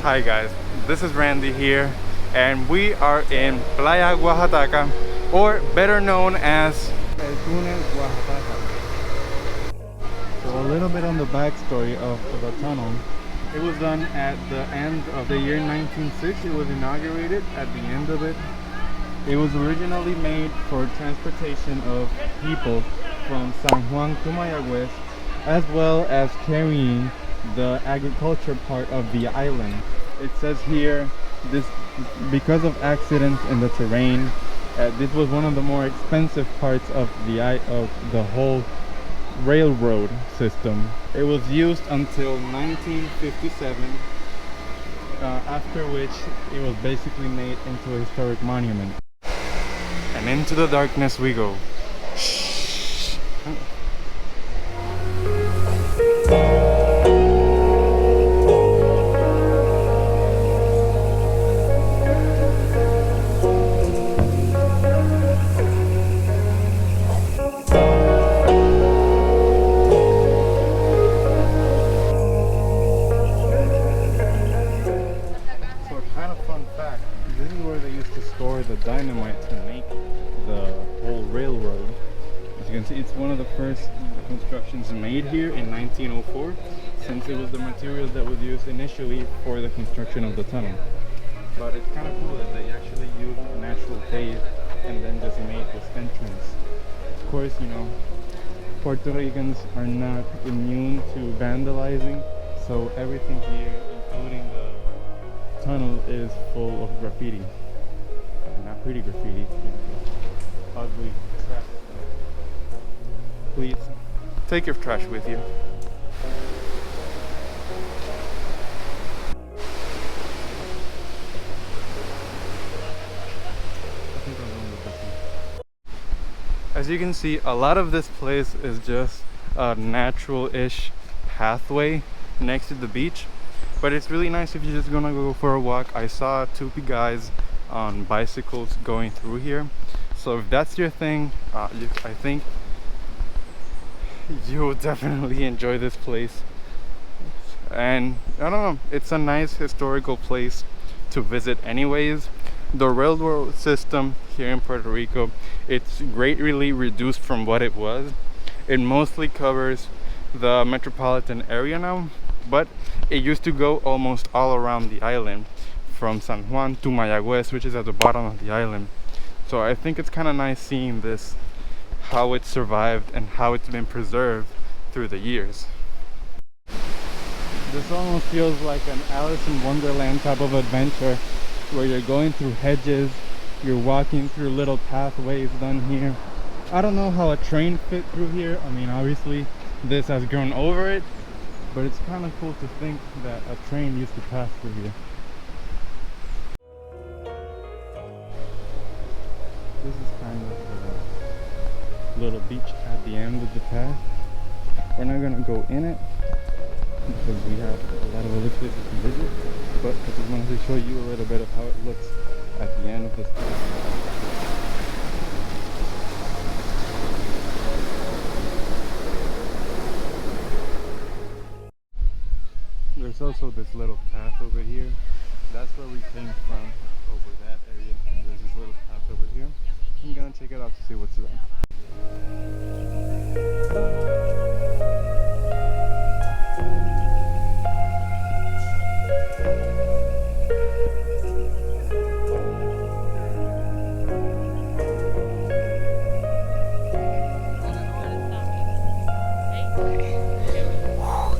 Hi guys, this is Randy here, and we are in Playa Guajataca, or better known as El Túnel Guajataca. So a little bit on the backstory of the tunnel. It was done at the end of the year 1906. It was inaugurated at the end of it. It was originally made for transportation of people from San Juan to Mayagüez, as well as carrying the agriculture part of the island. It says here, this because of accidents in the terrain, this was one of the more expensive parts of the whole railroad system. It was used until 1957, after which it was basically made into a historic monument. And into the darkness we go. Shh. The dynamite to make the whole railroad. As you can see, it's one of the first constructions made here in 1904, since it was the materials that was used initially for the construction of the tunnel. But it's kind of cool that they actually used natural pave and then just made this entrance. Of course, you know, Puerto Ricans are not immune to vandalizing, so everything here, including the tunnel, is full of graffiti. Not pretty graffiti, you know, ugly trash. Please take your trash with you. As you can see, a lot of this place is just a natural-ish pathway next to the beach, but it's really nice if you're just gonna go for a walk. I saw two guys on bicycles going through here, so if that's your thing, I think you will definitely enjoy this place. And I don't know, it's a nice historical place to visit anyways. The railroad system here in Puerto Rico, it's greatly reduced from what it was. It mostly covers the metropolitan area now, but it used to go almost all around the island, from San Juan to Mayagüez, which is at the bottom of the island. So I think it's kind of nice seeing this, how it survived and how it's been preserved through the years. This almost feels like an Alice in Wonderland type of adventure, where you're going through hedges, you're walking through little pathways done here. I don't know how a train fit through here. I mean, obviously this has grown over it, but it's kind of cool to think that a train used to pass through here. This is kind of a little beach at the end of the path. We're not gonna go in it because we have a lot of other places to visit, but I just wanted to show you a little bit of how it looks at the end of this path. There's also this little path over here. That's where we came from, over that area, and there's this little path over here. I'm gonna check it out to see what's there.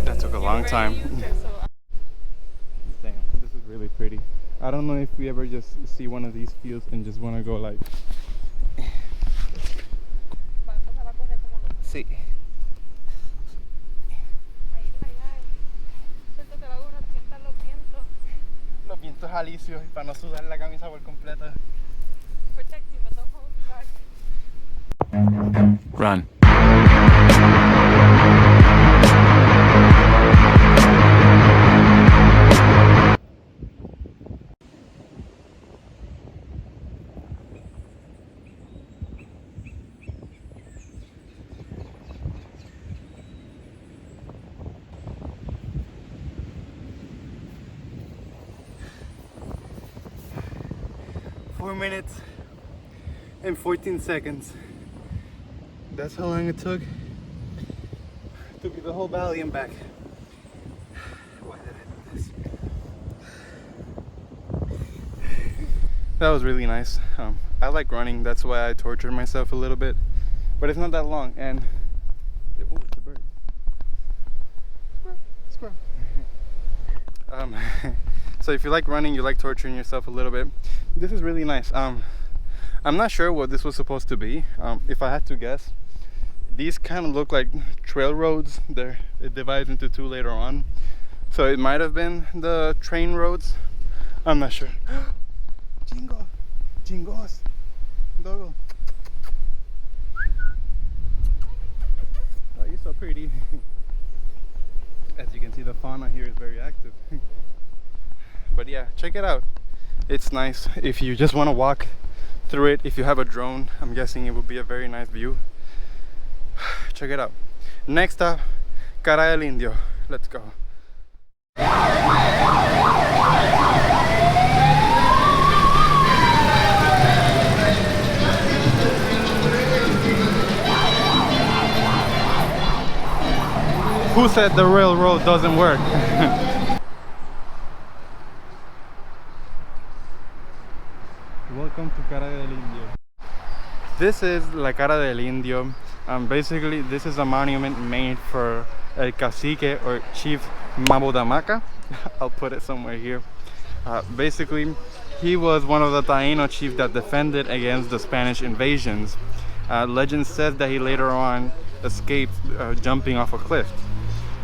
That took a long time. Damn, this is really pretty. I don't know if we ever just see one of these fields and just want to go like... Sí. Los vientos alisios para no sudar la camisa por completo. Run. 4 minutes and 14 seconds. That's how long it took to get the whole valley and back. Why did I do this? That was really nice. I like running, that's why I tortured myself a little bit, but it's not that long. And oh, it's a bird. Squirrel. So if you like running, you like torturing yourself a little bit, this is really nice. I'm not sure what this was supposed to be. If I had to guess, these kind of look like trail roads. It divides into two later on, so it might have been the train roads. I'm not sure. Chingo, chingos, dogo. Oh, you're so pretty. As you can see, the fauna here is very active. But yeah, check it out. It's nice if you just want to walk through it. If you have a drone, I'm guessing it would be a very nice view. Check it out. Next up, Cara del Indio. Let's go. Who said the railroad doesn't work? Welcome to Cara del Indio. This is La Cara del Indio. Basically, this is a monument made for El Cacique or Chief Mabodamaca. I'll put it somewhere here. Basically, he was one of the Taino chiefs that defended against the Spanish invasions. Legend says that he later on escaped jumping off a cliff.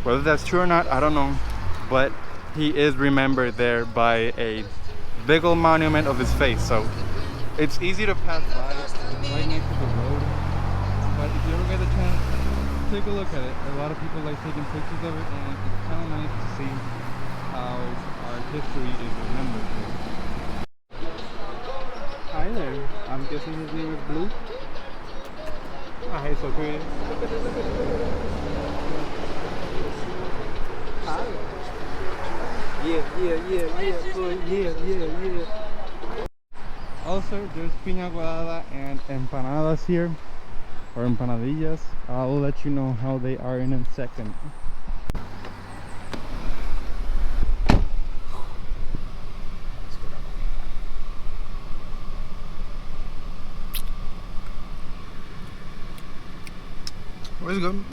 Whether that's true or not, I don't know, but he is remembered there by a big old monument of his face. So it's easy to pass by, it's right next to the road, but if you ever get a chance, take a look at it. A lot of people like taking pictures of it, and it's kind of nice to see how our history is remembered. Hi there, I'm guessing his name is Blue. Ah, he's so pretty. Hi. Yeah. Also, there's piña colada and empanadas here, or empanadillas. I'll let you know how they are in a second.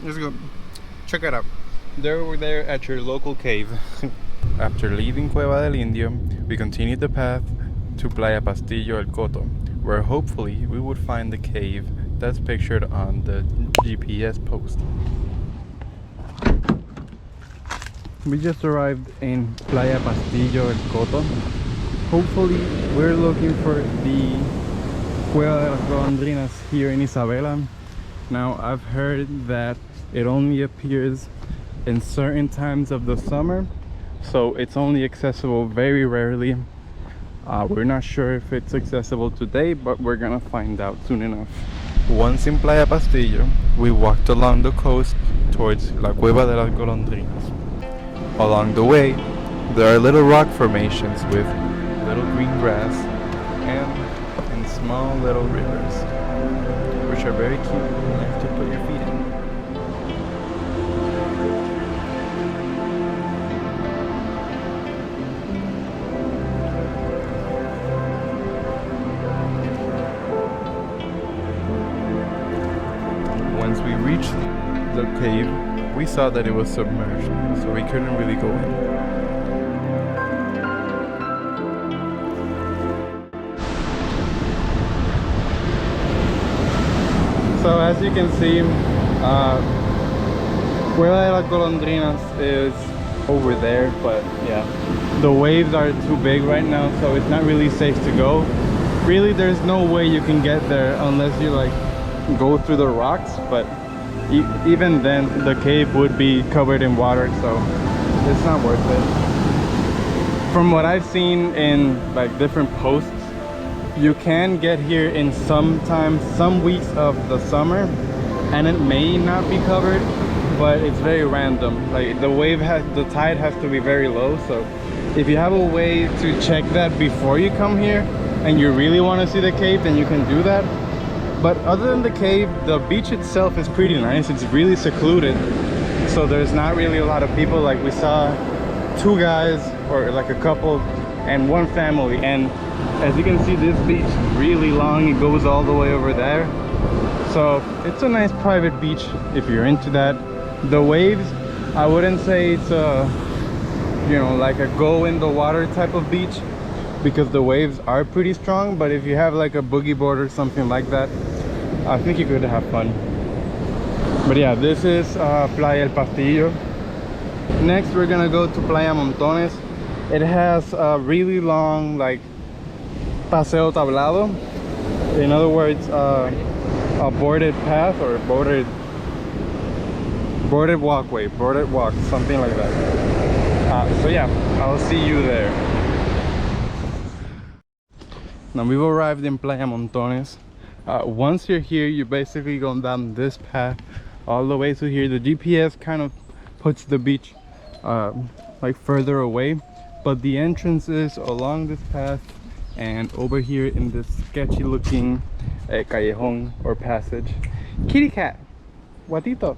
It's good. Check it out. We're there at your local cave. After leaving Cueva del Indio, we continued the path to Playa Pastillo El Coto, where hopefully we would find the cave that's pictured on the GPS post. We just arrived in Playa Pastillo El Coto. Hopefully we're looking for the Cueva de las Golondrinas here in Isabela. Now, I've heard that it only appears in certain times of the summer, so it's only accessible very rarely. We're not sure if it's accessible today, but we're gonna find out soon enough. Once in Playa Pastillo, we walked along the coast towards La Cueva de las Golondrinas. Along the way, there are little rock formations with little green grass and small little rivers, which are very cute and nice to put your feet in. Once we reached the cave, we saw that it was submerged, so we couldn't really go in. So as you can see, Cueva de las Golondrinas is over there, but yeah, the waves are too big right now, so it's not really safe to go. Really, there's no way you can get there unless you like go through the rocks, but even then the cave would be covered in water, so it's not worth it. From what I've seen in like different posts, you can get here in some weeks of the summer, and it may not be covered, but it's very random. Like the tide has to be very low, so if you have a way to check that before you come here and you really want to see the cave, then you can do that. But other than the cave, the beach itself is pretty nice. It's really secluded, so there's not really a lot of people. Like we saw two guys, or like a couple, and one family. And as you can see, this beach is really long. It goes all the way over there. So it's a nice private beach if you're into that. The waves, I wouldn't say it's a, you know, like a go in the water type of beach, because the waves are pretty strong. But if you have like a boogie board or something like that, I think you could have fun. But yeah, this is Playa Pastillo. Next we're gonna go to Playa Montones. It has a really long like Paseo Tablado. In other words, a boarded path, or boarded walkway, boarded walk, something like that. So yeah, I'll see you there. Now we've arrived in Playa Montones. Once you're here, you basically go down this path all the way to here. The GPS kind of puts the beach like further away, but the entrance is along this path and over here in this sketchy looking callejon or passage. Kitty cat, Guatito.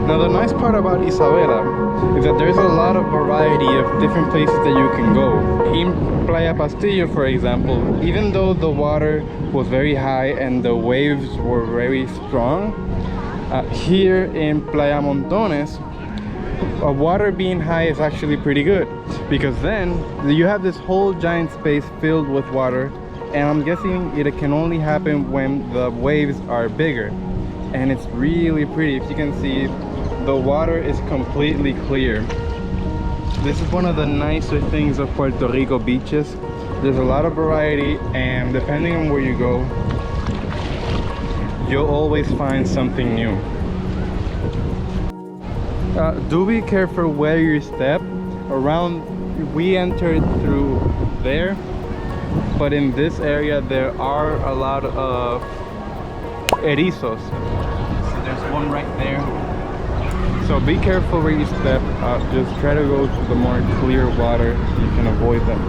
Now the nice part about Isabela is that there's a lot of variety of different places that you can go. In Playa Pastillo, for example, even though the water was very high and the waves were very strong, here in Playa Montones, water being high is actually pretty good, because then you have this whole giant space filled with water, and I'm guessing it can only happen when the waves are bigger. And it's really pretty. If you can see, the water is completely clear. This is one of the nicer things of Puerto Rico beaches. There's a lot of variety, and depending on where you go, you'll always find something new. Do be careful where you step. We entered through there, but in this area there are a lot of erizos. So there's one right there. So be careful where you step. Just try to go to the more clear water so you can avoid them.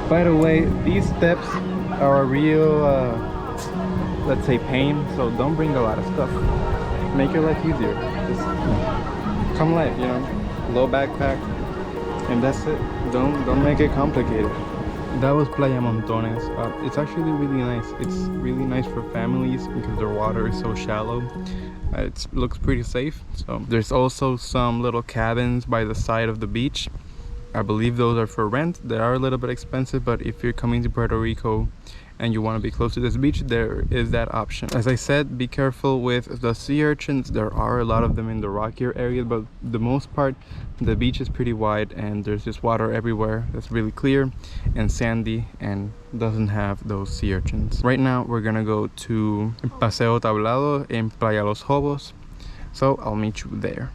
By the way, these steps are a real, let's say, pain, so don't bring a lot of stuff. Make your life easier. Just come light, you know, low backpack, and that's it. Don't make it complicated. That was Playa Montones. It's actually really nice. It's really nice for families because their water is so shallow. It looks pretty safe. So there's also some little cabins by the side of the beach. I believe those are for rent. They are a little bit expensive, but if you're coming to Puerto Rico and you want to be close to this beach, there is that option. As I said, be careful with the sea urchins. There are a lot of them in the rockier areas, but the most part, the beach is pretty wide and there's just water everywhere that's really clear and sandy and doesn't have those sea urchins. Right now, we're gonna go to Paseo Tablado in Playa Los Hobos, so I'll meet you there.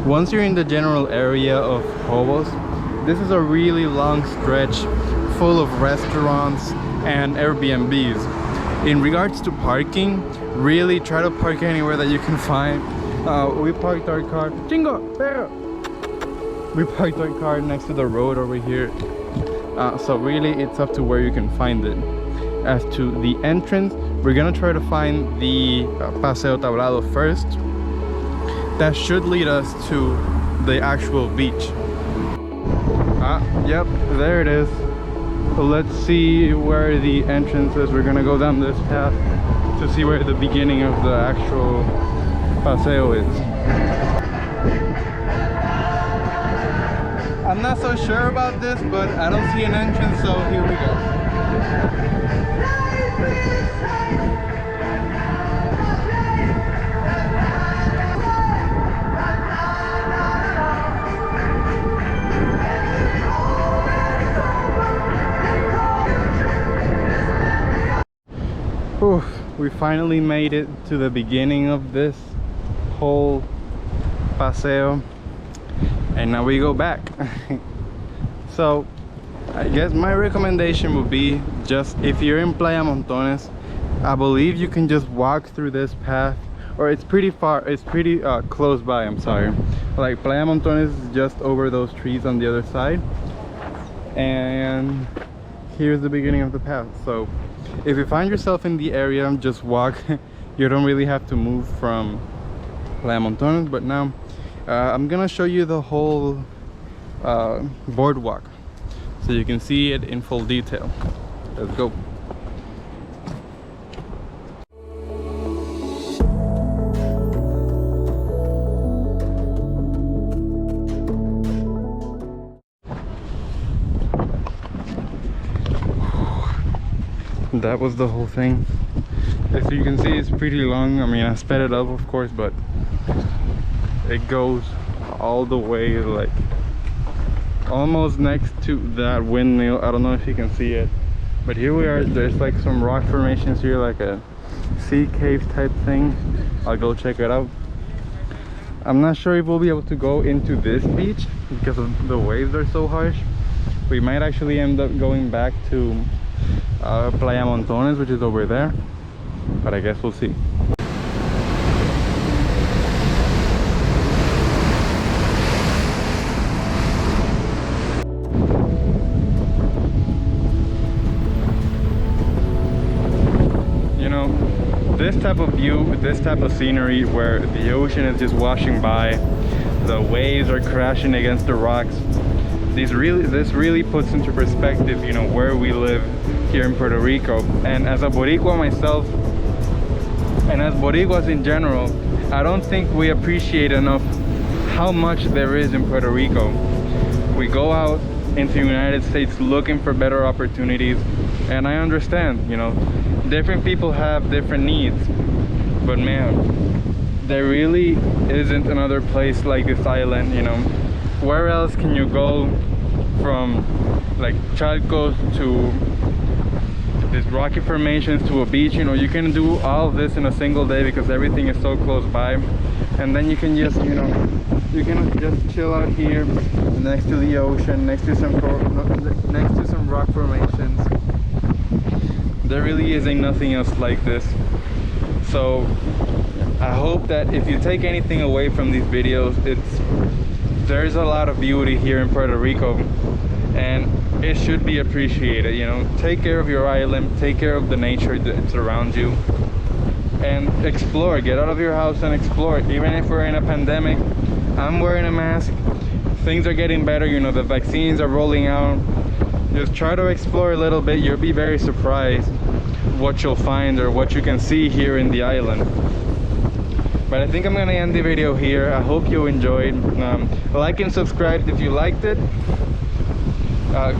Once you're in the general area of Hobos, this is a really long stretch full of restaurants and Airbnbs. In regards to parking, really try to park anywhere that you can find. We parked our car, Chingo, perro! We parked our car next to the road over here. So really it's up to where you can find it. As to the entrance, we're gonna try to find the Paseo Tablado first. That should lead us to the actual beach. Yep, there it is. So let's see where the entrance is. We're gonna go down this path to see where the beginning of the actual Paseo is. I'm not so sure about this, but I don't see an entrance, so here we go. Oof, we finally made it to the beginning of this whole Paseo, and now we go back. So I guess my recommendation would be, just if you're in Playa Montones, I believe you can just walk through this path, or it's pretty far, it's pretty close by, I'm sorry. Like Playa Montones is just over those trees on the other side, and here's the beginning of the path. So if you find yourself in the area, just walk. You don't really have to move from Playa Montones. But now I'm gonna show you the whole boardwalk so you can see it in full detail. Let's go. That was the whole thing. As you can see, it's pretty long. I mean, I sped it up, of course, but it goes all the way, like almost next to that windmill. I don't know if you can see it, but here we are. There's like some rock formations here, like a sea cave type thing. I'll go check it out. I'm not sure if we'll be able to go into this beach because of the waves are so harsh. We might actually end up going back to Playa Montones, which is over there, but I guess we'll see. You know, this type of view, this type of scenery where the ocean is just washing by, the waves are crashing against the rocks, this really puts into perspective, you know, where we live here in Puerto Rico. And as a Boricua myself, and as Boricuas in general, I don't think we appreciate enough how much there is in Puerto Rico. We go out into the United States looking for better opportunities, and I understand, you know, different people have different needs, but man, there really isn't another place like this island. You know, where else can you go from like Chalcos to these rocky formations to a beach? You know, you can do all of this in a single day because everything is so close by, and then you can just, you know, you can just chill out here next to the ocean, next to some rock formations. There really isn't nothing else like this. So I hope that if you take anything away from these videos, there's a lot of beauty here in Puerto Rico, and it should be appreciated. You know, take care of your island, take care of the nature that's around you, and explore. Get out of your house and explore. Even if we're in a pandemic, I'm wearing a mask, things are getting better, you know, the vaccines are rolling out. Just try to explore a little bit. You'll be very surprised what you'll find or what you can see here in the island. But I think I'm gonna end the video here. I hope you enjoyed. Like and subscribe if you liked it.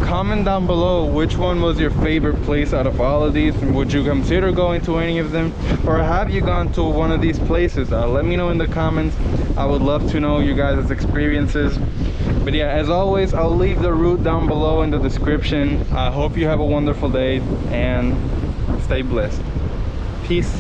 Comment down below which one was your favorite place out of all of these, and would you consider going to any of them, or have you gone to one of these places? Let me know in the comments. I would love to know you guys' experiences. But yeah, as always, I'll leave the route down below in the description. I hope you have a wonderful day and stay blessed. Peace.